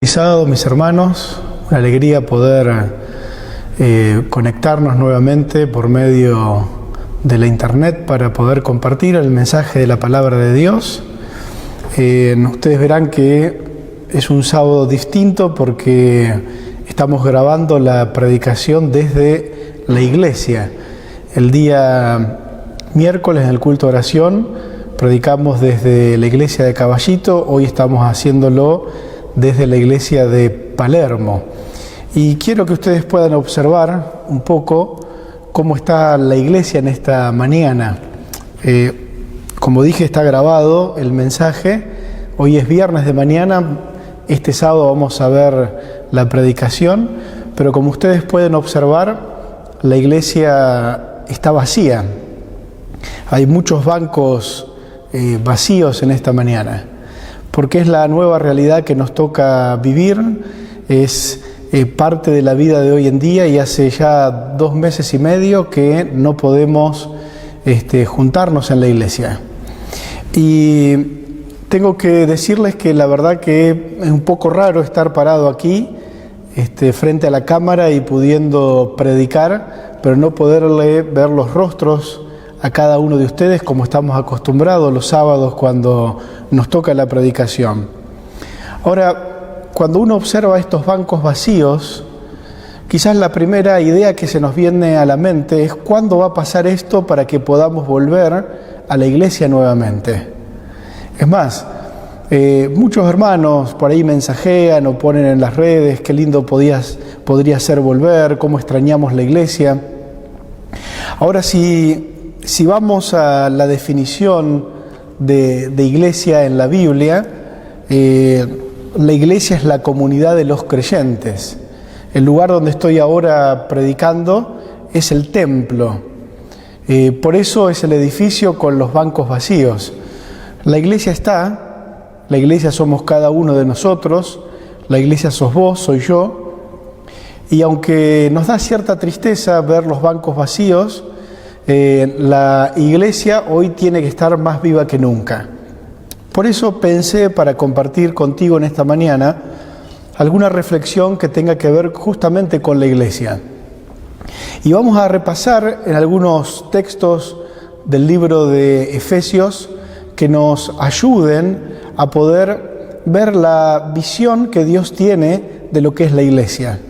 Mis hermanos, una alegría poder conectarnos nuevamente por medio de la internet para poder compartir el mensaje de la palabra de Dios. Ustedes verán que es un sábado distinto porque estamos grabando la predicación desde la iglesia. El día miércoles en el culto de oración predicamos desde la iglesia de Caballito, hoy estamos haciéndolo desde la iglesia de Palermo. Y quiero que ustedes puedan observar un poco cómo está la iglesia en esta mañana. Como dije, está grabado el mensaje. Hoy es viernes de mañana, este sábado vamos a ver la predicación, pero como ustedes pueden observar, la iglesia está vacía. Hay muchos bancos vacíos en esta mañana, porque es la nueva realidad que nos toca vivir, es parte de la vida de hoy en día, y hace ya 2 meses y medio que no podemos juntarnos en la iglesia. Y tengo que decirles que la verdad que es un poco raro estar parado aquí, frente a la cámara y pudiendo predicar, pero no poderle ver los rostros a cada uno de ustedes como estamos acostumbrados los sábados cuando nos toca la predicación. Ahora, cuando uno observa estos bancos vacíos, quizás la primera idea que se nos viene a la mente es ¿cuándo va a pasar esto para que podamos volver a la iglesia nuevamente? Es más, muchos hermanos por ahí mensajean o ponen en las redes qué lindo podría ser volver, cómo extrañamos la iglesia. Ahora, si vamos a la definición de iglesia en la Biblia, la iglesia es la comunidad de los creyentes. El lugar donde estoy ahora predicando es el templo. Por eso es el edificio con los bancos vacíos. La iglesia está, la iglesia somos cada uno de nosotros, la iglesia sos vos, soy yo. Y aunque nos da cierta tristeza ver los bancos vacíos, la iglesia hoy tiene que estar más viva que nunca. Por eso pensé, para compartir contigo en esta mañana, alguna reflexión que tenga que ver justamente con la iglesia. Y vamos a repasar en algunos textos del libro de Efesios que nos ayuden a poder ver la visión que Dios tiene de lo que es la iglesia.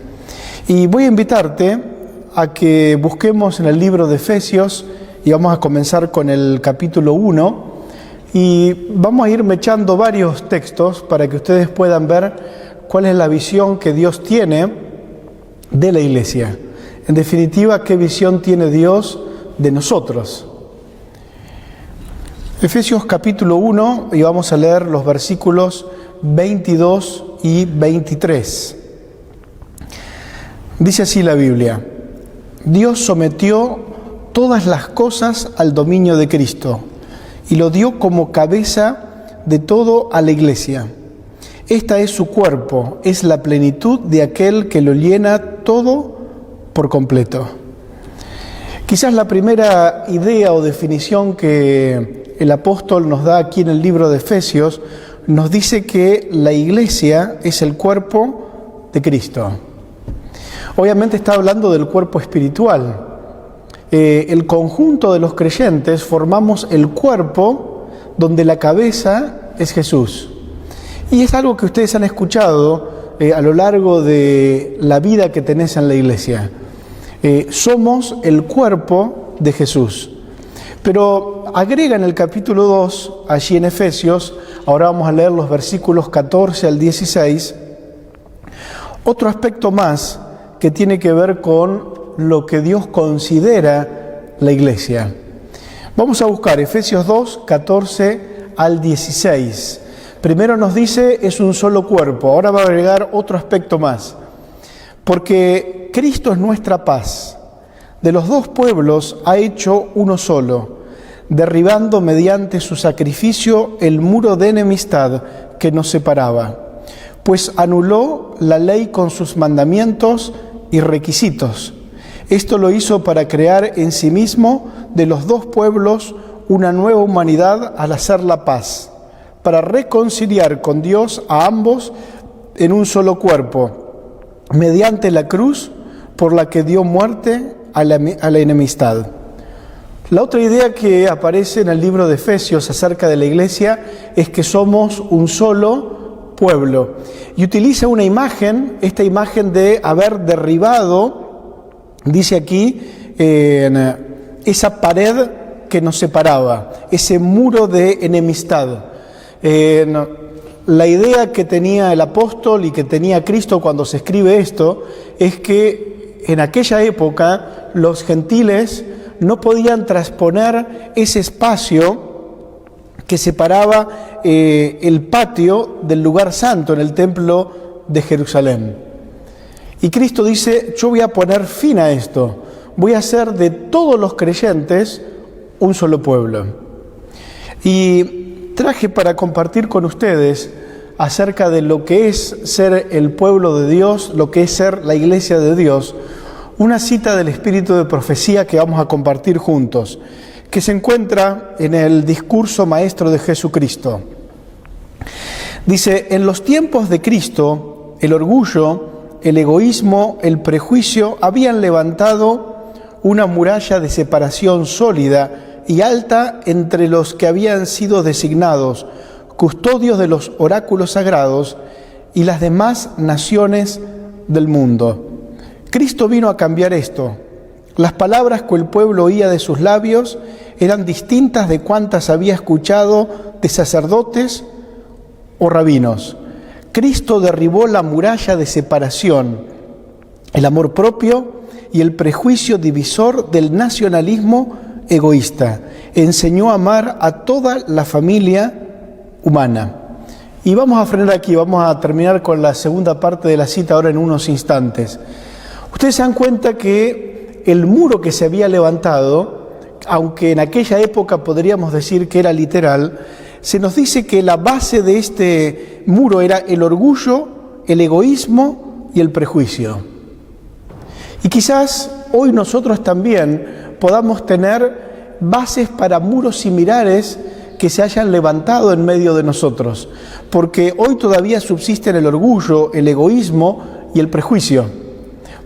Y voy a invitarte a que busquemos en el libro de Efesios, y vamos a comenzar con el capítulo 1, y vamos a ir mechando varios textos para que ustedes puedan ver cuál es la visión que Dios tiene de la iglesia. En definitiva, qué visión tiene Dios de nosotros. Efesios capítulo 1, y vamos a leer los versículos 22 y 23. Dice así la Biblia: Dios sometió todas las cosas al dominio de Cristo y lo dio como cabeza de todo a la iglesia. Esta es su cuerpo, es la plenitud de aquel que lo llena todo por completo. Quizás la primera idea o definición que el apóstol nos da aquí en el libro de Efesios nos dice que la iglesia es el cuerpo de Cristo. Obviamente está hablando del cuerpo espiritual. El conjunto de los creyentes formamos el cuerpo donde la cabeza es Jesús. Y es algo que ustedes han escuchado a lo largo de la vida que tenés en la iglesia. Somos el cuerpo de Jesús. Pero agrega en el capítulo 2, allí en Efesios, ahora vamos a leer los versículos 14 al 16, otro aspecto más que tiene que ver con lo que Dios considera la iglesia. Vamos a buscar Efesios 2, 14 al 16. Primero nos dice, es un solo cuerpo. Ahora va a agregar otro aspecto más. Porque Cristo es nuestra paz. De los 2 pueblos ha hecho uno solo, derribando mediante su sacrificio el muro de enemistad que nos separaba. Pues anuló la ley con sus mandamientos y requisitos. Esto lo hizo para crear en sí mismo de los 2 pueblos una nueva humanidad al hacer la paz, para reconciliar con Dios a ambos en un solo cuerpo, mediante la cruz por la que dio muerte a la enemistad. La otra idea que aparece en el libro de Efesios acerca de la iglesia es que somos un solo pueblo. Y utiliza una imagen, esta imagen de haber derribado, dice aquí, esa pared que nos separaba, ese muro de enemistad. La idea que tenía el apóstol y que tenía Cristo cuando se escribe esto es que en aquella época los gentiles no podían trasponer ese espacio que separaba el patio del lugar santo en el templo de Jerusalén. Y Cristo dice, yo voy a poner fin a esto, voy a hacer de todos los creyentes un solo pueblo. Y traje para compartir con ustedes acerca de lo que es ser el pueblo de Dios, lo que es ser la iglesia de Dios, una cita del Espíritu de Profecía que vamos a compartir juntos, que se encuentra en el discurso maestro de Jesucristo. Dice, en los tiempos de Cristo, el orgullo, el egoísmo, el prejuicio habían levantado una muralla de separación sólida y alta entre los que habían sido designados custodios de los oráculos sagrados y las demás naciones del mundo. Cristo vino a cambiar esto. Las palabras que el pueblo oía de sus labios eran distintas de cuantas había escuchado de sacerdotes o rabinos. Cristo derribó la muralla de separación, el amor propio y el prejuicio divisor del nacionalismo egoísta. Enseñó a amar a toda la familia humana. Y vamos a frenar aquí, vamos a terminar con la segunda parte de la cita ahora en unos instantes. Ustedes se dan cuenta que el muro que se había levantado, aunque en aquella época podríamos decir que era literal, se nos dice que la base de este muro era el orgullo, el egoísmo y el prejuicio. Y quizás hoy nosotros también podamos tener bases para muros similares que se hayan levantado en medio de nosotros, porque hoy todavía subsisten el orgullo, el egoísmo y el prejuicio.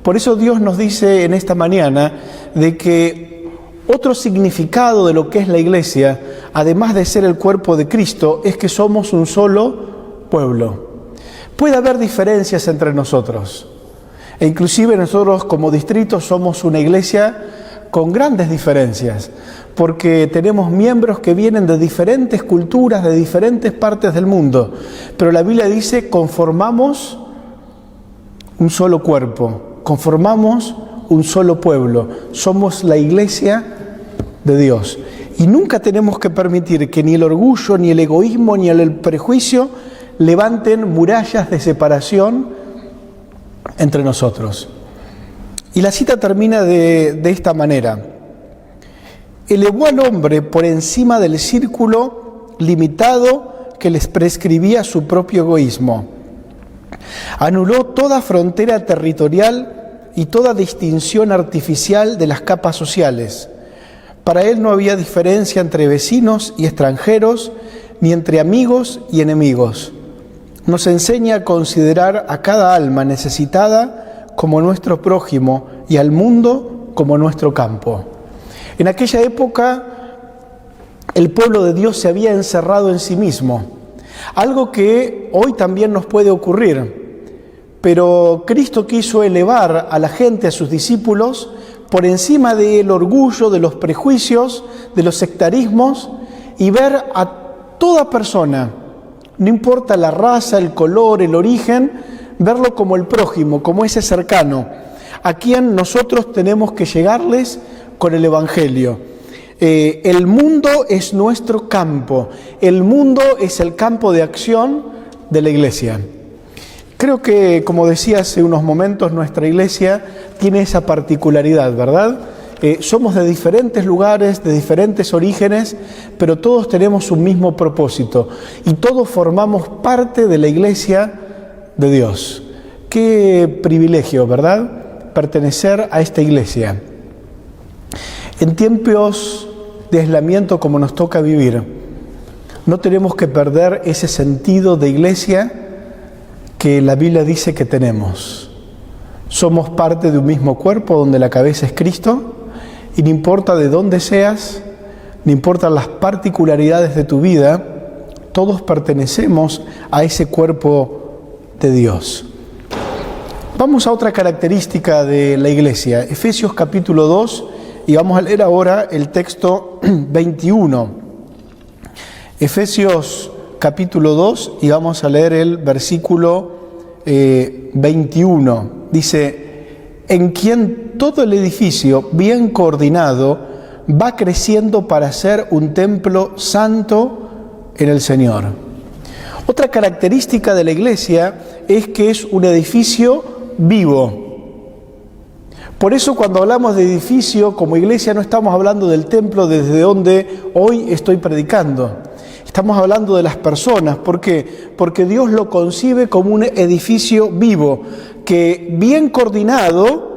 Por eso Dios nos dice en esta mañana de que otro significado de lo que es la iglesia, además de ser el cuerpo de Cristo, es que somos un solo pueblo. Puede haber diferencias entre nosotros, e inclusive nosotros como distrito somos una iglesia con grandes diferencias, porque tenemos miembros que vienen de diferentes culturas, de diferentes partes del mundo, pero la Biblia dice, conformamos un solo cuerpo, conformamos un solo pueblo, somos la iglesia de Dios. Y nunca tenemos que permitir que ni el orgullo, ni el egoísmo, ni el prejuicio levanten murallas de separación entre nosotros. Y la cita termina de esta manera. Elevó al hombre por encima del círculo limitado que les prescribía su propio egoísmo. Anuló toda frontera territorial y toda distinción artificial de las capas sociales. Para él no había diferencia entre vecinos y extranjeros, ni entre amigos y enemigos. Nos enseña a considerar a cada alma necesitada como nuestro prójimo y al mundo como nuestro campo. En aquella época, el pueblo de Dios se había encerrado en sí mismo, algo que hoy también nos puede ocurrir. Pero Cristo quiso elevar a la gente, a sus discípulos, por encima del orgullo, de los prejuicios, de los sectarismos, y ver a toda persona, no importa la raza, el color, el origen, verlo como el prójimo, como ese cercano, a quien nosotros tenemos que llegarles con el Evangelio. El mundo es nuestro campo, el mundo es el campo de acción de la iglesia. Creo que, como decía hace unos momentos, nuestra iglesia tiene esa particularidad, ¿verdad? Somos de diferentes lugares, de diferentes orígenes, pero todos tenemos un mismo propósito y todos formamos parte de la iglesia de Dios. Qué privilegio, ¿verdad? Pertenecer a esta iglesia. En tiempos de aislamiento como nos toca vivir, no tenemos que perder ese sentido de iglesia que la Biblia dice que tenemos. Somos parte de un mismo cuerpo donde la cabeza es Cristo, y no importa de dónde seas, no importa las particularidades de tu vida, todos pertenecemos a ese cuerpo de Dios. Vamos a otra característica de la iglesia, Efesios capítulo 2, y vamos a leer ahora el texto 21. Efesios capítulo 2, y vamos a leer el versículo 21. Dice: en quien todo el edificio, bien coordinado, va creciendo para ser un templo santo en el Señor. Otra característica de la iglesia es que es un edificio vivo. Por eso cuando hablamos de edificio como iglesia no estamos hablando del templo desde donde hoy estoy predicando. Estamos hablando de las personas. ¿Por qué? Porque Dios lo concibe como un edificio vivo, que bien coordinado.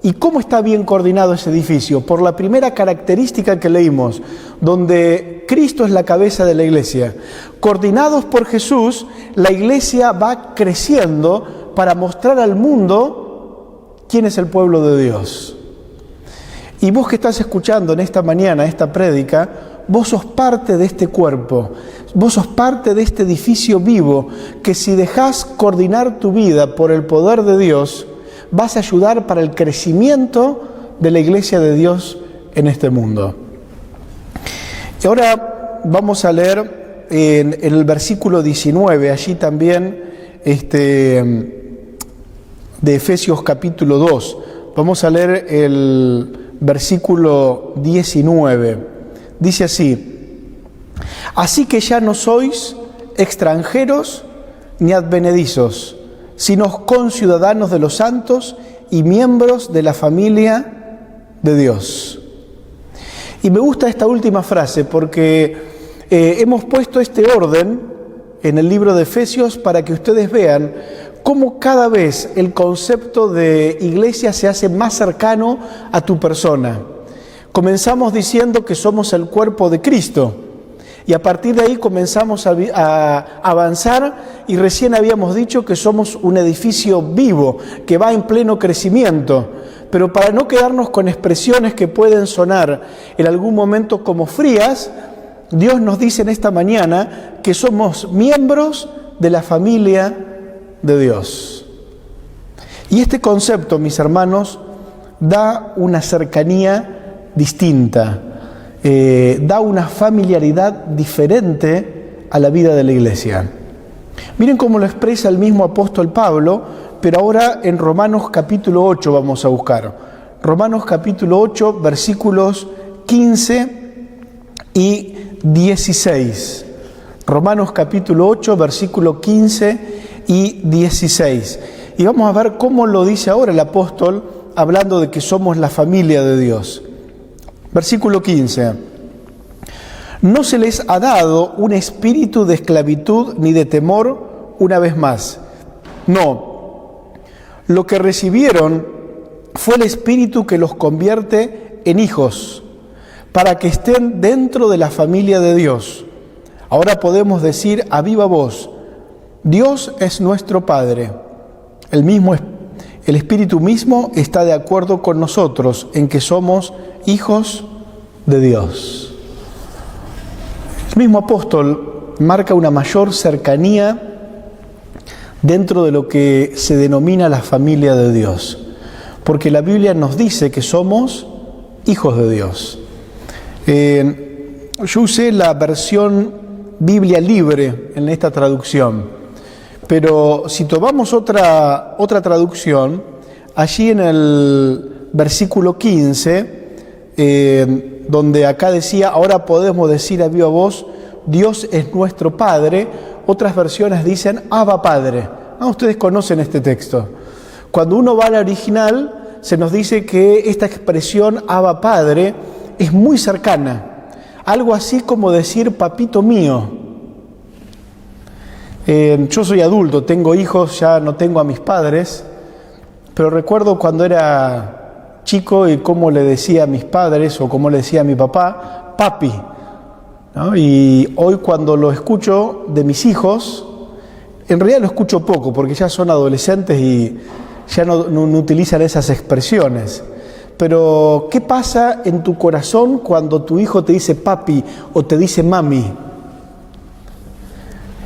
¿Y cómo está bien coordinado ese edificio? Por la primera característica que leímos, donde Cristo es la cabeza de la iglesia. Coordinados por Jesús, la iglesia va creciendo para mostrar al mundo quién es el pueblo de Dios. Y vos que estás escuchando en esta mañana esta prédica, vos sos parte de este cuerpo, vos sos parte de este edificio vivo, que si dejás coordinar tu vida por el poder de Dios, vas a ayudar para el crecimiento de la iglesia de Dios en este mundo. Y ahora vamos a leer en el versículo 19, allí también de Efesios capítulo 2. Vamos a leer el versículo 19. Dice así: así que ya no sois extranjeros ni advenedizos, sino conciudadanos de los santos y miembros de la familia de Dios. Y me gusta esta última frase porque hemos puesto este orden en el libro de Efesios para que ustedes vean cómo cada vez el concepto de iglesia se hace más cercano a tu persona. Comenzamos diciendo que somos el cuerpo de Cristo. Y a partir de ahí comenzamos a avanzar y recién habíamos dicho que somos un edificio vivo, que va en pleno crecimiento. Pero para no quedarnos con expresiones que pueden sonar en algún momento como frías, Dios nos dice en esta mañana que somos miembros de la familia de Dios. Y este concepto, mis hermanos, da una cercanía distinta. Da una familiaridad diferente a la vida de la iglesia. Miren cómo lo expresa el mismo apóstol Pablo, pero ahora en Romanos capítulo 8 vamos a buscar. Romanos capítulo 8, versículos 15 y 16. Romanos capítulo 8, versículo 15 y 16. Y vamos a ver cómo lo dice ahora el apóstol, hablando de que somos la familia de Dios. Versículo 15. No se les ha dado un espíritu de esclavitud ni de temor una vez más. No. Lo que recibieron fue el espíritu que los convierte en hijos, para que estén dentro de la familia de Dios. Ahora podemos decir a viva voz: Dios es nuestro Padre. El Espíritu mismo está de acuerdo con nosotros en que somos hijos de Dios. El mismo apóstol marca una mayor cercanía dentro de lo que se denomina la familia de Dios, porque la Biblia nos dice que somos hijos de Dios. Yo usé la versión Biblia libre en esta traducción, pero si tomamos otra traducción, allí en el versículo 15, donde acá decía, ahora podemos decir a viva voz, Dios es nuestro Padre, otras versiones dicen, Abba Padre. Ustedes conocen este texto. Cuando uno va al original, se nos dice que esta expresión Abba Padre es muy cercana, algo así como decir papito mío. Yo soy adulto, tengo hijos, ya no tengo a mis padres, pero recuerdo cuando era chico y cómo le decía a mis padres o cómo le decía a mi papá, papi, ¿no? Y hoy cuando lo escucho de mis hijos, En realidad lo escucho poco porque ya son adolescentes y ya no utilizan esas expresiones. Pero, ¿qué pasa en tu corazón cuando tu hijo te dice papi o te dice mami?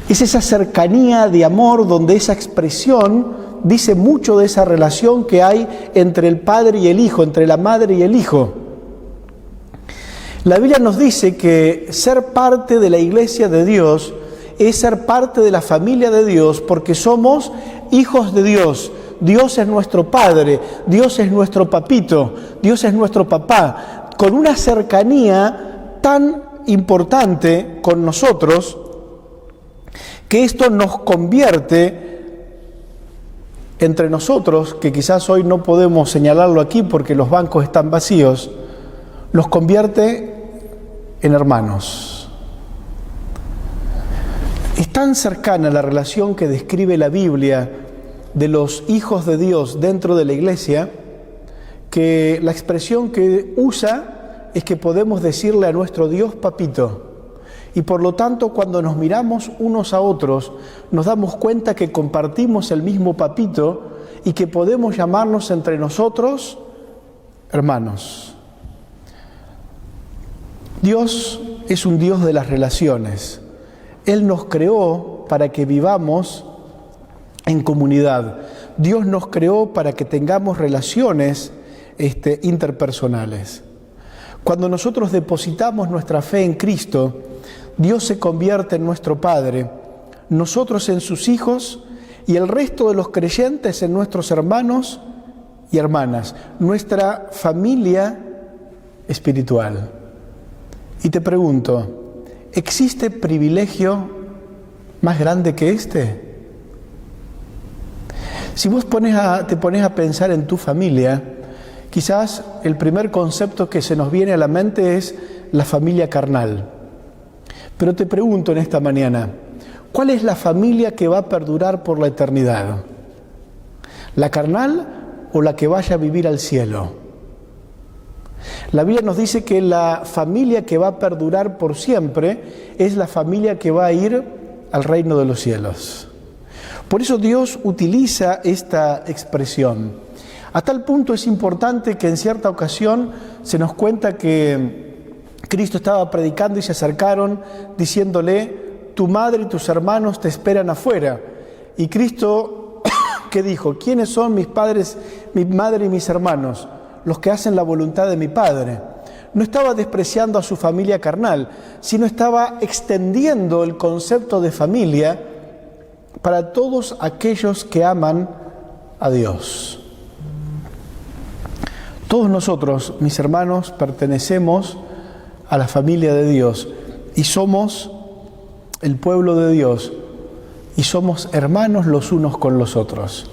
Es esa cercanía de amor donde esa expresión dice mucho de esa relación que hay entre el padre y el hijo, entre la madre y el hijo. La Biblia nos dice que ser parte de la iglesia de Dios es ser parte de la familia de Dios porque somos hijos de Dios. Dios es nuestro Padre, Dios es nuestro papito, Dios es nuestro papá, con una cercanía tan importante con nosotros que esto nos convierte entre nosotros, que quizás hoy no podemos señalarlo aquí porque los bancos están vacíos, los convierte en hermanos. Es tan cercana la relación que describe la Biblia de los hijos de Dios dentro de la iglesia, que la expresión que usa es que podemos decirle a nuestro Dios papito. Y por lo tanto, cuando nos miramos unos a otros, nos damos cuenta que compartimos el mismo papito y que podemos llamarnos entre nosotros hermanos. Dios es un Dios de las relaciones. Él nos creó para que vivamos en comunidad. Dios nos creó para que tengamos relaciones interpersonales. Cuando nosotros depositamos nuestra fe en Cristo, Dios se convierte en nuestro Padre, nosotros en sus hijos y el resto de los creyentes en nuestros hermanos y hermanas, nuestra familia espiritual. Y te pregunto, ¿existe privilegio más grande que este? Si vos te pones a pensar en tu familia, quizás el primer concepto que se nos viene a la mente es la familia carnal. Pero te pregunto en esta mañana, ¿cuál es la familia que va a perdurar por la eternidad? ¿La carnal o la que vaya a vivir al cielo? La Biblia nos dice que la familia que va a perdurar por siempre es la familia que va a ir al reino de los cielos. Por eso Dios utiliza esta expresión. A tal punto es importante que en cierta ocasión se nos cuenta que Cristo estaba predicando y se acercaron diciéndole, tu madre y tus hermanos te esperan afuera. Y Cristo, ¿qué dijo? ¿Quiénes son mis padres, mi madre y mis hermanos? Los que hacen la voluntad de mi Padre. No estaba despreciando a su familia carnal, sino estaba extendiendo el concepto de familia para todos aquellos que aman a Dios. Todos nosotros, mis hermanos, pertenecemos a la familia de Dios y somos el pueblo de Dios y somos hermanos los unos con los otros.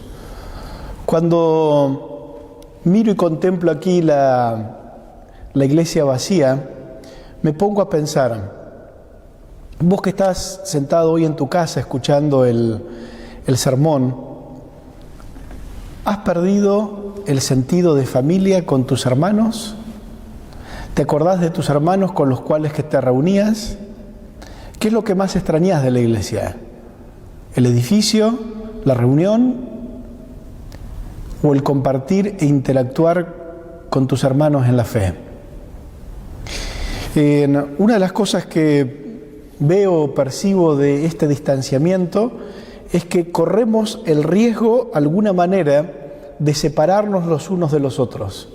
Cuando miro y contemplo aquí la iglesia vacía, me pongo a pensar, vos que estás sentado hoy en tu casa escuchando el sermón, ¿has perdido el sentido de familia con tus hermanos? ¿Te acordás de tus hermanos con los cuales que te reunías? ¿Qué es lo que más extrañás de la iglesia? ¿El edificio, la reunión o el compartir e interactuar con tus hermanos en la fe? Una de las cosas que veo o percibo de este distanciamiento es que corremos el riesgo, de alguna manera, de separarnos los unos de los otros.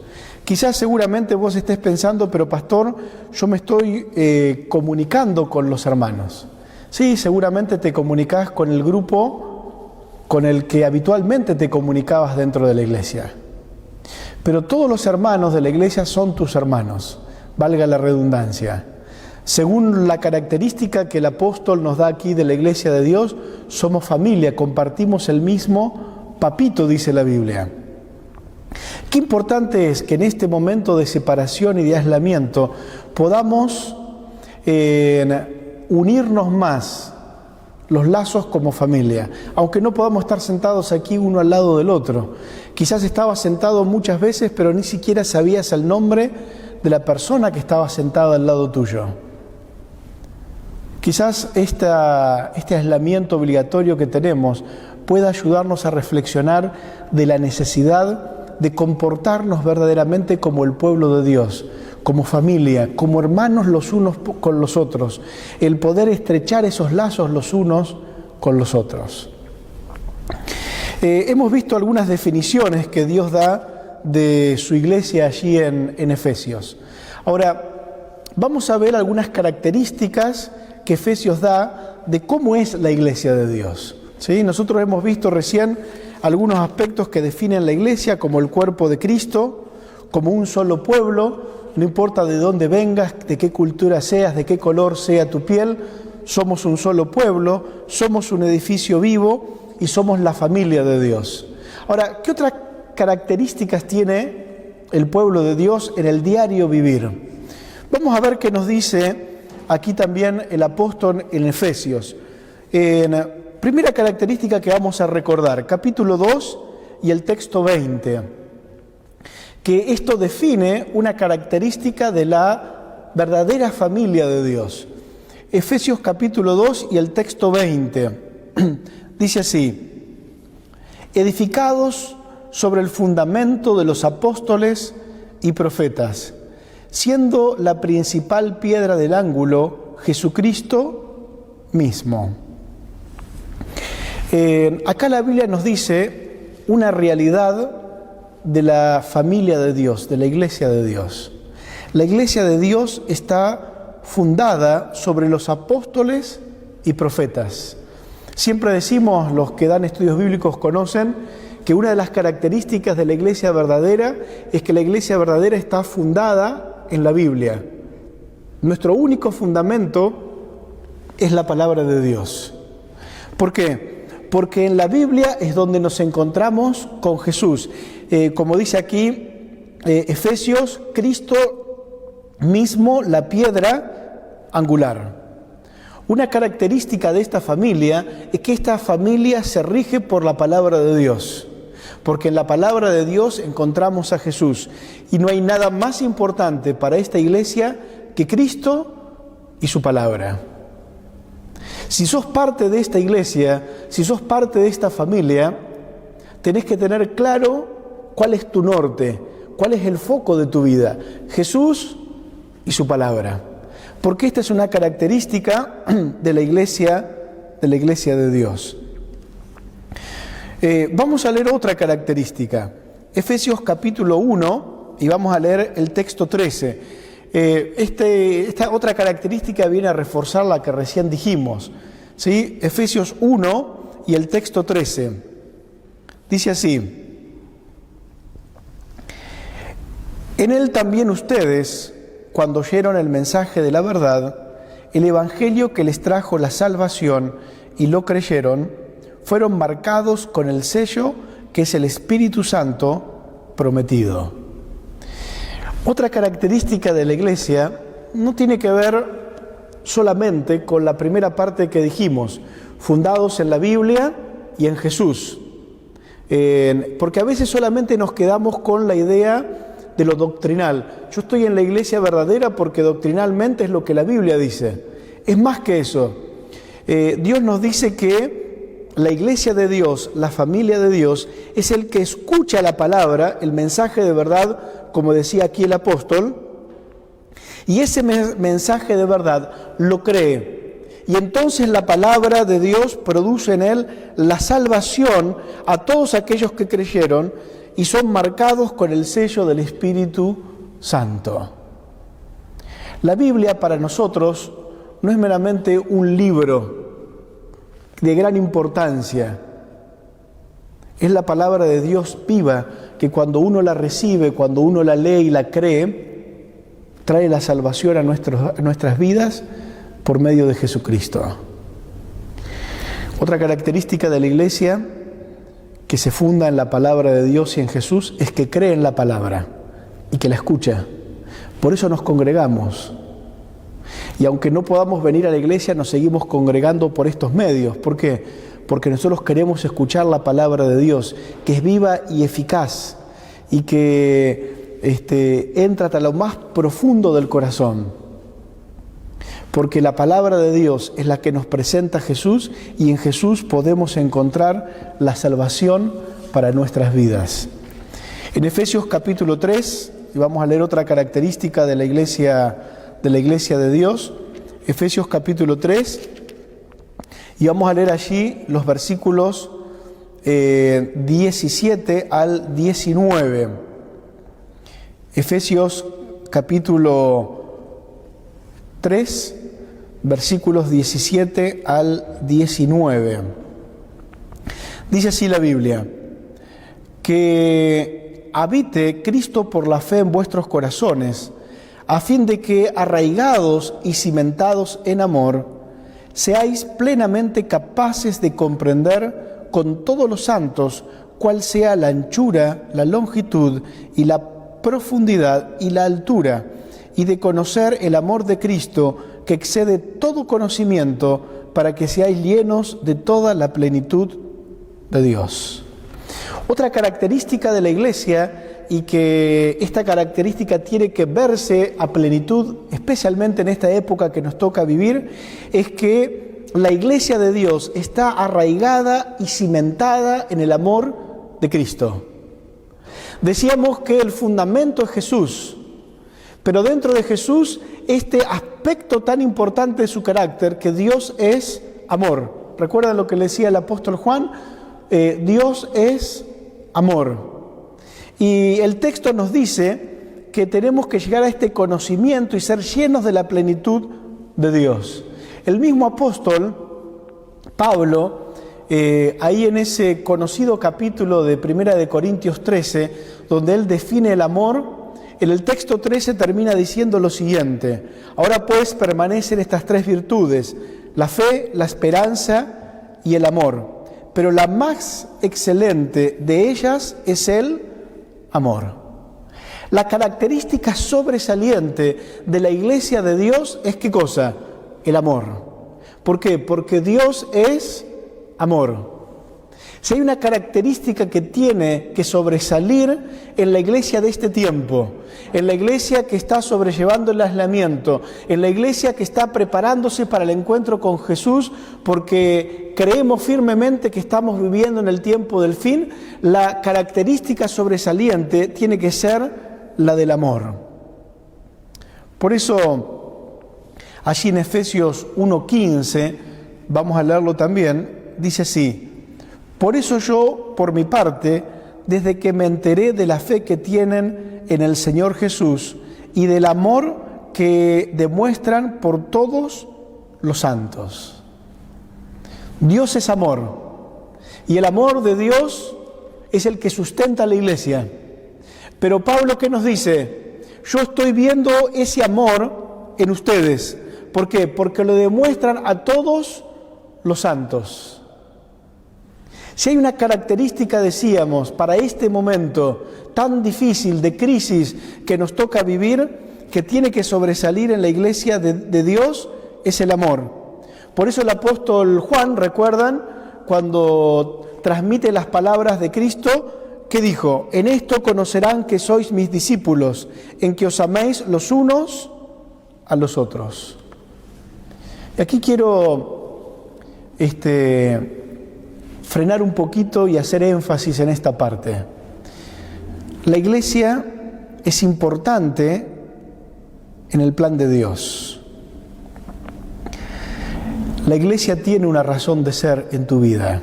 Quizás seguramente vos estés pensando, pero pastor, yo me estoy comunicando con los hermanos. Sí, seguramente te comunicás con el grupo con el que habitualmente te comunicabas dentro de la iglesia. Pero todos los hermanos de la iglesia son tus hermanos, valga la redundancia. Según la característica que el apóstol nos da aquí de la iglesia de Dios, somos familia, compartimos el mismo papito, dice la Biblia. Qué importante es que en este momento de separación y de aislamiento podamos unirnos más los lazos como familia, aunque no podamos estar sentados aquí uno al lado del otro. Quizás estabas sentado muchas veces, pero ni siquiera sabías el nombre de la persona que estaba sentada al lado tuyo. Quizás este aislamiento obligatorio que tenemos pueda ayudarnos a reflexionar de la necesidad de comportarnos verdaderamente como el pueblo de Dios, como familia, como hermanos los unos con los otros, el poder estrechar esos lazos los unos con los otros. Hemos visto algunas definiciones que Dios da de su iglesia allí en Efesios. Ahora, vamos a ver algunas características que Efesios da de cómo es la iglesia de Dios. ¿Sí? Nosotros hemos visto recién algunos aspectos que definen la iglesia como el cuerpo de Cristo, como un solo pueblo, no importa de dónde vengas, de qué cultura seas, de qué color sea tu piel, somos un solo pueblo, somos un edificio vivo y somos la familia de Dios. Ahora, ¿qué otras características tiene el pueblo de Dios en el diario vivir? Vamos a ver qué nos dice aquí también el apóstol en Efesios. Primera característica que vamos a recordar, capítulo 2 y el texto 20, que esto define una característica de la verdadera familia de Dios. Efesios capítulo 2 y el texto 20, dice así: edificados sobre el fundamento de los apóstoles y profetas, siendo la principal piedra del ángulo Jesucristo mismo. Acá la Biblia nos dice una realidad de la familia de Dios, de la iglesia de Dios. La iglesia de Dios está fundada sobre los apóstoles y profetas. Siempre decimos, los que dan estudios bíblicos conocen, que una de las características de la iglesia verdadera es que la iglesia verdadera está fundada en la Biblia. Nuestro único fundamento es la palabra de Dios. ¿Por qué? Porque en la Biblia es donde nos encontramos con Jesús. Como dice aquí Efesios, Cristo mismo, la piedra angular. Una característica de esta familia es que esta familia se rige por la palabra de Dios. Porque en la palabra de Dios encontramos a Jesús. Y no hay nada más importante para esta iglesia que Cristo y su palabra. Si sos parte de esta iglesia, si sos parte de esta familia, tenés que tener claro cuál es tu norte, cuál es el foco de tu vida, Jesús y su palabra. Porque esta es una característica de la iglesia de Dios. Vamos a leer otra característica, Efesios capítulo 1, y vamos a leer el texto 13. Esta otra característica viene a reforzar la que recién dijimos, ¿sí? Efesios 1 y el texto 13. Dice así: en él también ustedes, cuando oyeron el mensaje de la verdad, el evangelio que les trajo la salvación y lo creyeron, fueron marcados con el sello que es el Espíritu Santo prometido. Otra característica de la iglesia no tiene que ver solamente con la primera parte que dijimos, fundados en la Biblia y en Jesús. Porque a veces solamente nos quedamos con la idea de lo doctrinal. Yo estoy en la iglesia verdadera porque doctrinalmente es lo que la Biblia dice. Es más que eso. Dios nos dice que la iglesia de Dios, la familia de Dios, es el que escucha la palabra, el mensaje de verdad, como decía aquí el apóstol, y ese mensaje de verdad lo cree. Y entonces la palabra de Dios produce en él la salvación a todos aquellos que creyeron y son marcados con el sello del Espíritu Santo. La Biblia para nosotros no es meramente un libro de gran importancia. Es la palabra de Dios viva que cuando uno la recibe, cuando uno la lee y la cree, trae la salvación a nuestras vidas por medio de Jesucristo. Otra característica de la iglesia que se funda en la palabra de Dios y en Jesús es que cree en la palabra y que la escucha. Por eso nos congregamos. Y aunque no podamos venir a la iglesia, nos seguimos congregando por estos medios. ¿Por qué? Porque nosotros queremos escuchar la palabra de Dios, que es viva y eficaz, y que entra hasta lo más profundo del corazón. porque la palabra de Dios es la que nos presenta a Jesús y en Jesús podemos encontrar la salvación para nuestras vidas. En Efesios capítulo 3, y vamos a leer otra característica de la iglesia de Dios, Efesios capítulo 3, y vamos a leer allí los versículos 17 al 19. Efesios capítulo 3, versículos 17 al 19. Dice así la Biblia: que habite Cristo por la fe en vuestros corazones, a fin de que, arraigados y cimentados en amor, seáis plenamente capaces de comprender con todos los santos cuál sea la anchura, la longitud y la profundidad y la altura, y de conocer el amor de Cristo que excede todo conocimiento, para que seáis llenos de toda la plenitud de Dios. Otra característica de la iglesia, y que esta característica tiene que verse a plenitud, especialmente en esta época que nos toca vivir, es que la iglesia de Dios está arraigada y cimentada en el amor de Cristo. Decíamos que el fundamento es Jesús, pero dentro de Jesús, este aspecto tan importante de su carácter, que Dios es amor. ¿Recuerdan lo que le decía el apóstol Juan? Dios es amor. Y el texto nos dice que tenemos que llegar a este conocimiento y ser llenos de la plenitud de Dios. El mismo apóstol Pablo, ahí en ese conocido capítulo de 1 de Corintios 13, donde él define el amor, en el texto 13 termina diciendo lo siguiente: ahora pues permanecen estas tres virtudes, la fe, la esperanza y el amor, pero la más excelente de ellas es el amor. La característica sobresaliente de la iglesia de Dios es ¿qué cosa? El amor. ¿Por qué? Porque Dios es amor. Si hay una característica que tiene que sobresalir en la iglesia de este tiempo, en la iglesia que está sobrellevando el aislamiento, en la iglesia que está preparándose para el encuentro con Jesús, porque creemos firmemente que estamos viviendo en el tiempo del fin, la característica sobresaliente tiene que ser la del amor. Por eso, allí en Efesios 1:15, vamos a leerlo también, dice así: por eso yo, por mi parte, desde que me enteré de la fe que tienen en el Señor Jesús y del amor que demuestran por todos los santos. Dios es amor, y el amor de Dios es el que sustenta la iglesia. Pero Pablo, ¿qué nos dice? Yo estoy viendo ese amor en ustedes. ¿Por qué? Porque lo demuestran a todos los santos. Si hay una característica, decíamos, para este momento tan difícil de crisis que nos toca vivir, que tiene que sobresalir en la iglesia de Dios, es el amor. Por eso el apóstol Juan, ¿recuerdan? Cuando transmite las palabras de Cristo, ¿qué dijo? En esto conocerán que sois mis discípulos, en que os améis los unos a los otros. Y aquí quiero frenar un poquito y hacer énfasis en esta parte. La iglesia es importante en el plan de Dios. La iglesia tiene una razón de ser en tu vida.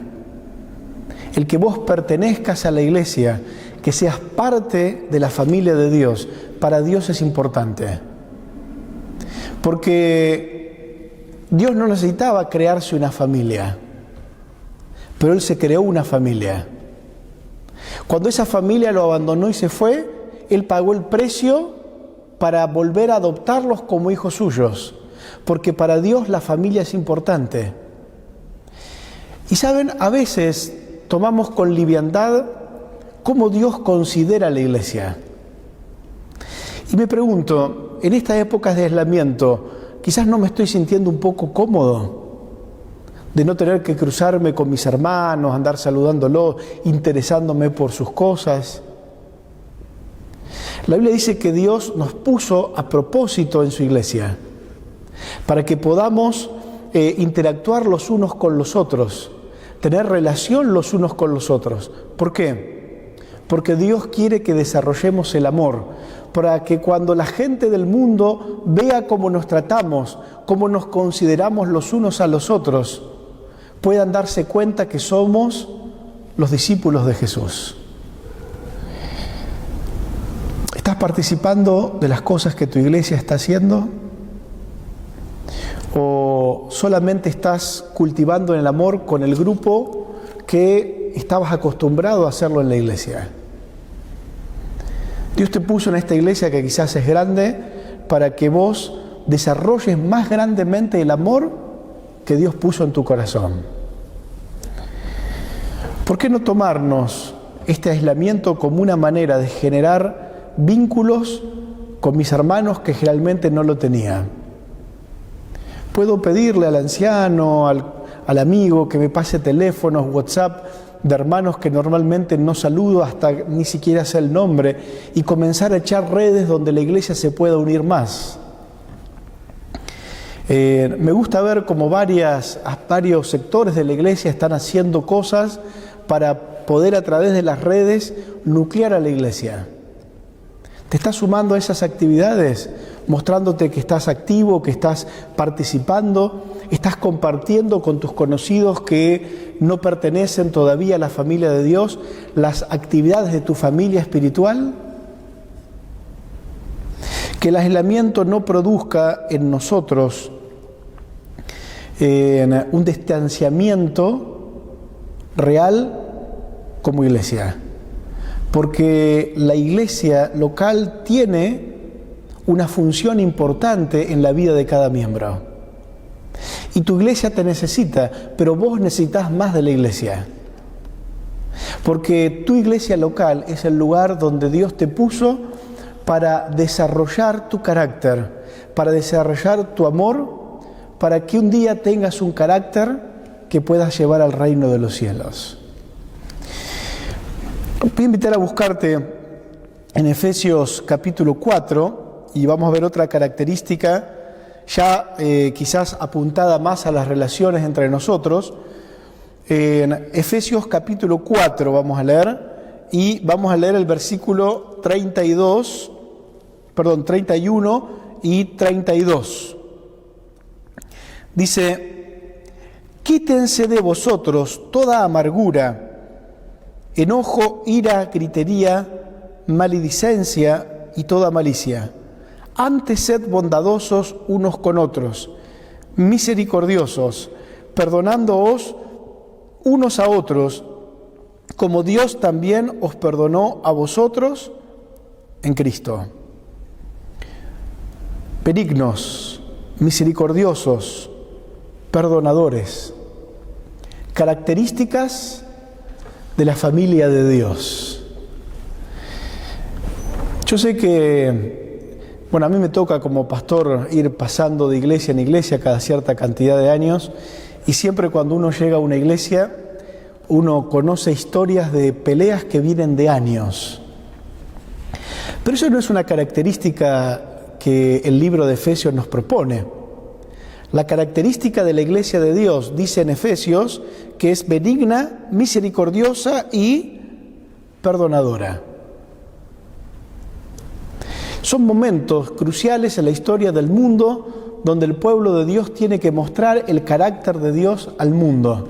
El que vos pertenezcas a la iglesia, que seas parte de la familia de Dios, para Dios es importante. Porque Dios no necesitaba crearse una familia, pero Él se creó una familia. Cuando esa familia lo abandonó y se fue, Él pagó el precio para volver a adoptarlos como hijos suyos, porque para Dios la familia es importante. Y saben, a veces tomamos con liviandad cómo Dios considera a la iglesia. Y me pregunto, en estas épocas de aislamiento, quizás no me estoy sintiendo un poco cómodo de no tener que cruzarme con mis hermanos, andar saludándolos, interesándome por sus cosas. La Biblia dice que Dios nos puso a propósito en su iglesia. para que podamos interactuar los unos con los otros, tener relación los unos con los otros. ¿Por qué? Porque Dios quiere que desarrollemos el amor, para que cuando la gente del mundo vea cómo nos tratamos, cómo nos consideramos los unos a los otros, puedan darse cuenta que somos los discípulos de Jesús. ¿Estás participando de las cosas que tu iglesia está haciendo? ¿O solamente estás cultivando el amor con el grupo que estabas acostumbrado a hacerlo en la iglesia? Dios te puso en esta iglesia que quizás es grande para que vos desarrolles más grandemente el amor que Dios puso en tu corazón. ¿Por qué no tomarnos este aislamiento como una manera de generar vínculos con mis hermanos que generalmente no lo tenía? Puedo pedirle al anciano, al amigo que me pase teléfonos, WhatsApp de hermanos que normalmente no saludo, hasta ni siquiera sé el nombre, y comenzar a echar redes donde la iglesia se pueda unir más. Me gusta ver cómo varios sectores de la iglesia están haciendo cosas para poder a través de las redes nuclear a la iglesia. ¿Te estás sumando a esas actividades? Mostrándote que estás activo, que estás participando, estás compartiendo con tus conocidos que no pertenecen todavía a la familia de Dios las actividades de tu familia espiritual. Que el aislamiento no produzca en nosotros un distanciamiento real como iglesia. Porque la iglesia local tiene una función importante en la vida de cada miembro. Y tu iglesia te necesita, pero vos necesitas más de la iglesia. Porque tu iglesia local es el lugar donde Dios te puso para desarrollar tu carácter, para desarrollar tu amor, para que un día tengas un carácter que puedas llevar al reino de los cielos. Voy a invitar a buscarte en Efesios capítulo 4 y vamos a ver otra característica ya quizás apuntada más a las relaciones entre nosotros. En Efesios capítulo 4 vamos a leer y vamos a leer el versículo 31 y 32. Dice: quítense de vosotros toda amargura, enojo, ira, gritería, maledicencia y toda malicia. Antes sed bondadosos unos con otros, misericordiosos, perdonándoos unos a otros, como Dios también os perdonó a vosotros en Cristo. Benignos, misericordiosos, perdonadores. Características de la familia de Dios. Yo sé que, a mí me toca como pastor ir pasando de iglesia en iglesia cada cierta cantidad de años, y siempre cuando uno llega a una iglesia, uno conoce historias de peleas que vienen de años. Pero eso no es una característica que el libro de Efesios nos propone. La característica de la iglesia de Dios, dice en Efesios, que es benigna, misericordiosa y perdonadora. Son momentos cruciales en la historia del mundo donde el pueblo de Dios tiene que mostrar el carácter de Dios al mundo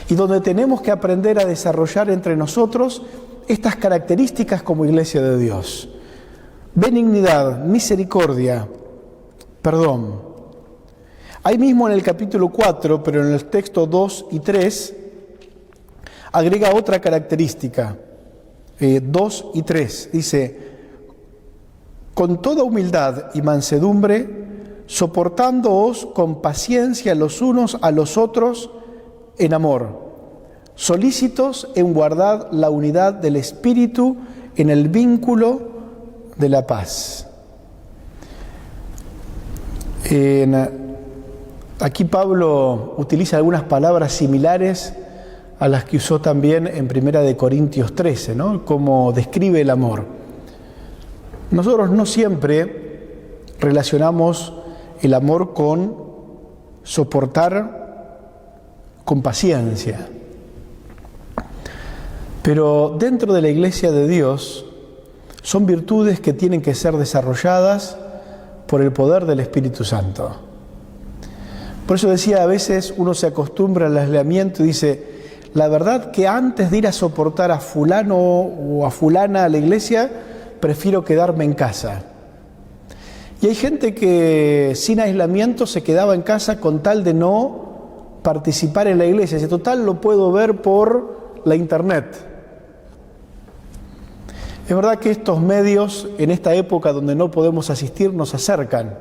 y donde tenemos que aprender a desarrollar entre nosotros estas características como iglesia de Dios. Benignidad, misericordia, perdón. Ahí mismo en el capítulo 4, pero en el texto 2 y 3, agrega otra característica. 2 y 3, dice: con toda humildad y mansedumbre, soportándoos con paciencia los unos a los otros en amor, solícitos en guardar la unidad del Espíritu en el vínculo de la paz. Aquí Pablo utiliza algunas palabras similares a las que usó también en 1 Corintios 13, ¿no? Como describe el amor. Nosotros no siempre relacionamos el amor con soportar con paciencia. Pero dentro de la Iglesia de Dios son virtudes que tienen que ser desarrolladas por el poder del Espíritu Santo. Por eso decía, a veces uno se acostumbra al aislamiento y dice, la verdad que antes de ir a soportar a fulano o a fulana a la iglesia, prefiero quedarme en casa. Y hay gente que sin aislamiento se quedaba en casa con tal de no participar en la iglesia. Dice, total, lo puedo ver por la internet. Es verdad que estos medios, en esta época donde no podemos asistir, nos acercan.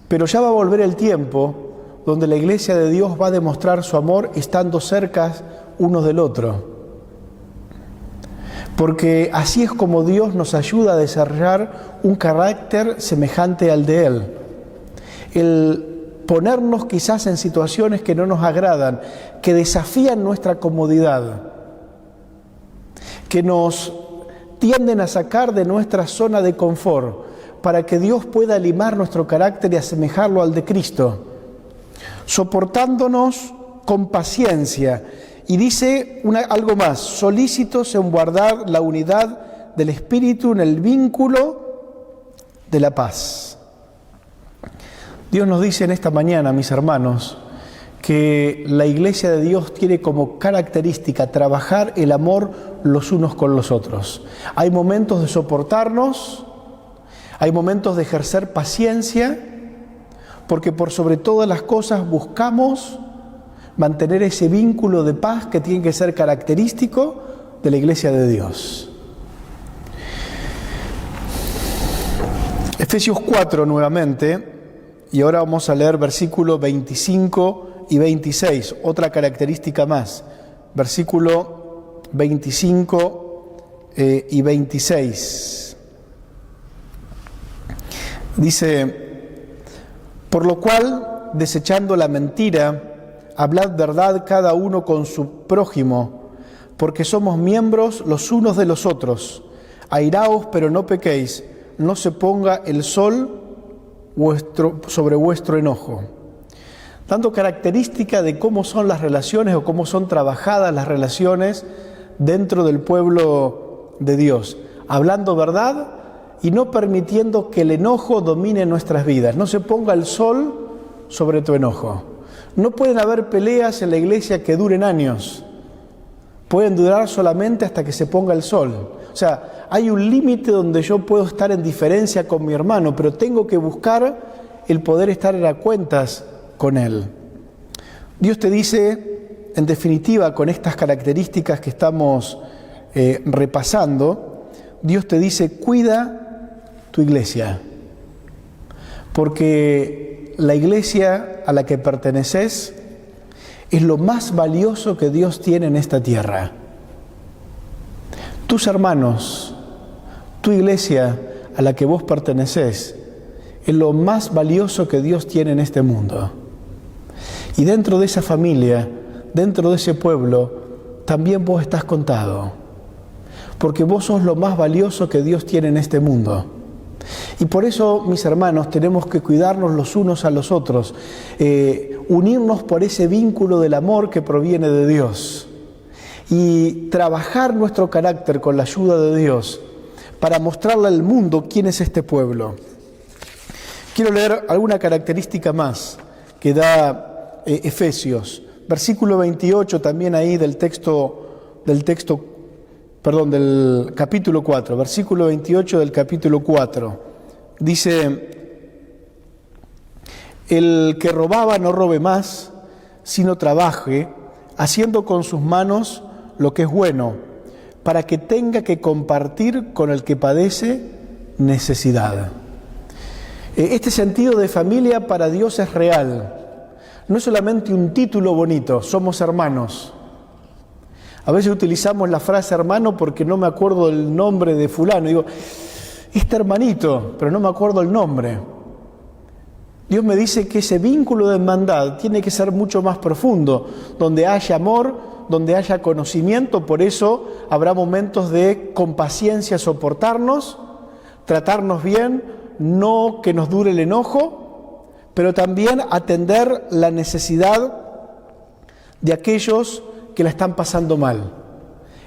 Pero ya va a volver el tiempo donde la Iglesia de Dios va a demostrar su amor estando cerca unos del otro. Porque así es como Dios nos ayuda a desarrollar un carácter semejante al de Él. El ponernos quizás en situaciones que no nos agradan, que desafían nuestra comodidad, que nos tienden a sacar de nuestra zona de confort, para que Dios pueda limar nuestro carácter y asemejarlo al de Cristo, soportándonos con paciencia. Y dice algo más, solícitos en guardar la unidad del Espíritu en el vínculo de la paz. Dios nos dice en esta mañana, mis hermanos, que la Iglesia de Dios tiene como característica trabajar el amor los unos con los otros. Hay momentos de soportarnos, hay momentos de ejercer paciencia, porque por sobre todas las cosas buscamos mantener ese vínculo de paz que tiene que ser característico de la Iglesia de Dios. Efesios 4 nuevamente, y ahora vamos a leer versículos 25 y 26, otra característica más, versículo 25 y 26. Dice, por lo cual, desechando la mentira, hablad verdad cada uno con su prójimo, porque somos miembros los unos de los otros. Airaos, pero no pequéis, no se ponga el sol sobre vuestro enojo. Dando característica de cómo son las relaciones o cómo son trabajadas las relaciones dentro del pueblo de Dios. Hablando verdad y no permitiendo que el enojo domine nuestras vidas. No se ponga el sol sobre tu enojo. No pueden haber peleas en la iglesia que duren años. Pueden durar solamente hasta que se ponga el sol. O sea, hay un límite donde yo puedo estar en diferencia con mi hermano, pero tengo que buscar el poder estar a cuentas con él. Dios te dice, en definitiva, con estas características que estamos repasando, Dios te dice, cuida tu iglesia, porque la iglesia a la que perteneces es lo más valioso que Dios tiene en esta tierra. Tus hermanos, tu iglesia a la que vos perteneces, es lo más valioso que Dios tiene en este mundo. Y dentro de esa familia, dentro de ese pueblo, también vos estás contado, porque vos sos lo más valioso que Dios tiene en este mundo. Y por eso, mis hermanos, tenemos que cuidarnos los unos a los otros, unirnos por ese vínculo del amor que proviene de Dios y trabajar nuestro carácter con la ayuda de Dios para mostrarle al mundo quién es este pueblo. Quiero leer alguna característica más que da Efesios, versículo 28 también ahí del capítulo 4, versículo 28 del capítulo 4. Dice, el que robaba no robe más, sino trabaje, haciendo con sus manos lo que es bueno, para que tenga que compartir con el que padece necesidad. Este sentido de familia para Dios es real. No es solamente un título bonito, somos hermanos. A veces utilizamos la frase hermano porque no me acuerdo el nombre de fulano. Digo, este hermanito, pero no me acuerdo el nombre. Dios me dice que ese vínculo de hermandad tiene que ser mucho más profundo, donde haya amor, donde haya conocimiento. Por eso habrá momentos de con paciencia soportarnos, tratarnos bien, no que nos dure el enojo, pero también atender la necesidad de aquellos que la están pasando mal.